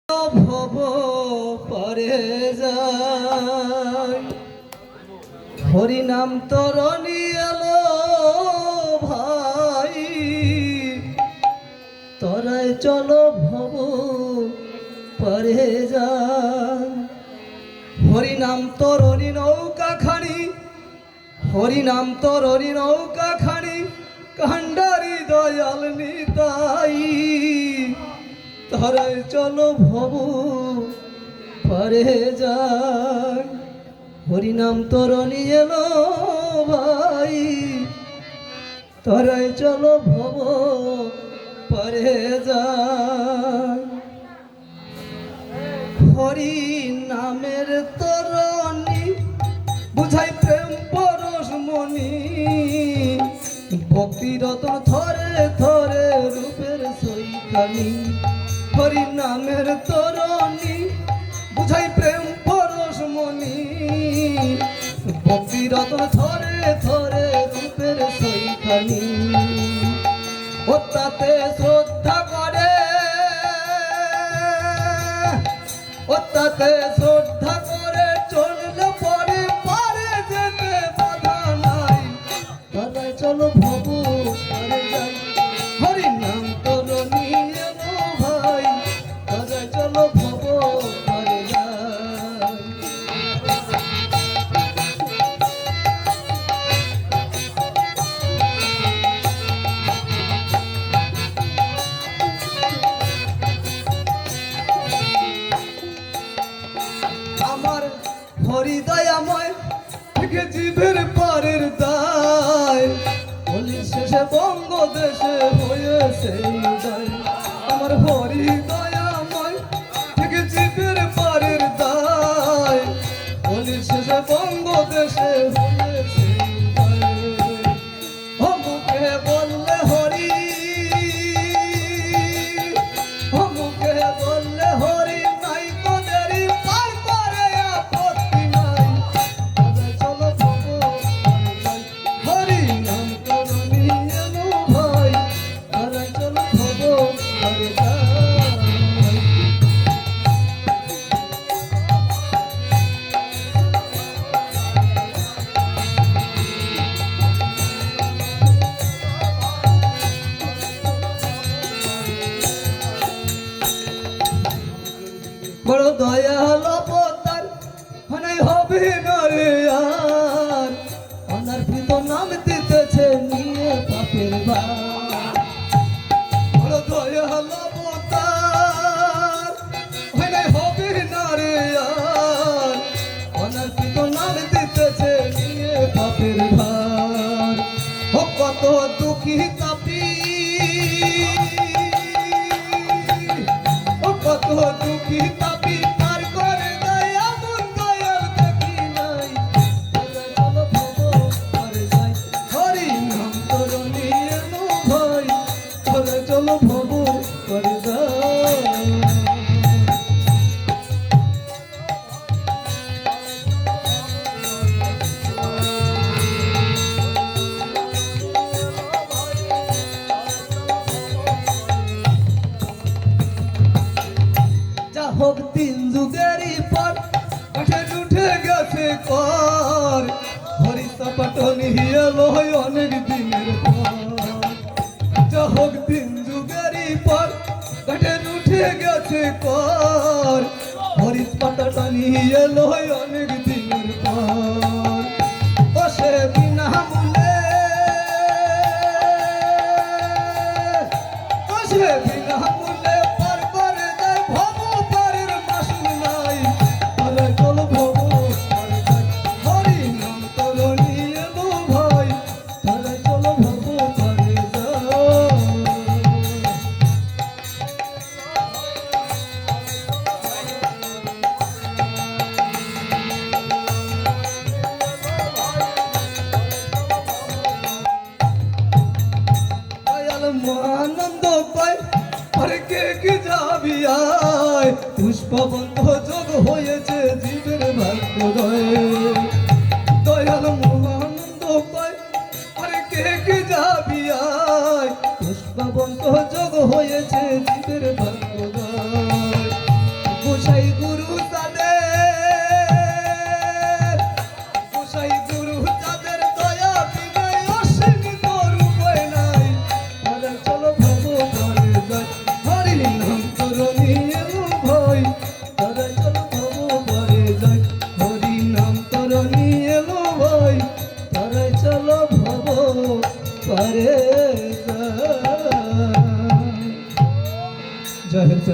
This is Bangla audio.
ভব পরে যায় হরি নাম তরণী এলো ভাই তরাই চলো ভব পরে যায় হরি নাম তরণী নৌকা খানি হরি নাম তরণী নৌকা খানি কান্ডারি দয়াল নিতাই তরাই চলো ভব পরে যায় হরি নাম তরণী এলো ভাই তরাই চলো ভব পরে যায় হরি নামের তরণী বুঝাই প্রেম পরশমণি ভক্তি রতন থরে থরে রূপের সৈখানি হরি নামের তরণী বুঝাই প্রেম পরশমণি ভক্তি রতন থরে থরে রূপের সৈখানি ও তাতে শ্রদ্ধা করে ও তাতে শ্রদ্ধা করে চললে পরে পারে যেতে বাধা নাই দাদা চলো ভব পরে যাই হরি নাম তরণী এলো ভাই দাদা চলো ভব পরে যাই আমার হরিদয়াময় থেকে জীবের পারের দায় হোলির শেষে বঙ্গদেশে হয়েছে উদয় আমার হরিদয়াময় থেকে জীবের পারের দায় হোলির শেষে বঙ্গদেশে হয়েছে উদয় ও মুখে বললে হরি ও মুখে বললে হরি নাই তো দেরি পার করে আপত্তি নাই দাদা চলো ভব হরি নাম তরণী এলো ভাই দাদা চলো ভব পরে যাই বড় দয়াল অবতার হানাই হবে না রে আর অনার প্রীত নাম দিতেছে নিয়ে পাপের ভার বড় দয়াল অবতার হানাই হবে না রে আর অনার প্রীত নাম দিতেছে নিয়ে পাপের ভার ও কত দুঃখী তাপি ও কত দুঃখী তাপি পার করে দেয় এমন দয়াল দেখি নাই দাদা চলো ভব পরে যাই হরি নাম তরণী এলো ভাই দাদা চলো ভব পরে যাই যা হোক তিন যুগেরই পর কাঠে উঠে গেছে কর হরি সপাটনি এলো অনেক দিনের পর যা হোক তিন যুগেরই পর কাঠে উঠে গেছে কর হরি সপাটনি এলো অনেক দিনের পর ও সে বিনা মূলে ও সে বিনা মূলে পার করে দেয় ভব পারের মাসুল নাই তাহলে চলো ভব পরে যাই হরি নাম তরণী এলো ভাই তাহলে চলো ভব পরে যাই দয়াল মহানন্দ পায় পরে কে কি যাবি আয় পুষ্পবন্ধ যোগ হয়েছে জীবের ভাগ্যোদয় দয়াল মহানন্দ পায় পরে কে কি যাবি আয় পুষ্পবন্ধ যোগ হয়েছে জীবের ভাগ্যোদয় গোসাই গুরু তাদের গোসাই গুরু তাদের দয়া বিনে আসেনি তোর উপায় নাই তারা চলো ভব করে যায় হরি নাম তোর নিয়ে ভয় তারা চলো ভব করে যায় হরি নাম তোর নিয়ে ভয় তারা চলো ভব করে যায় জয় হিন্দ।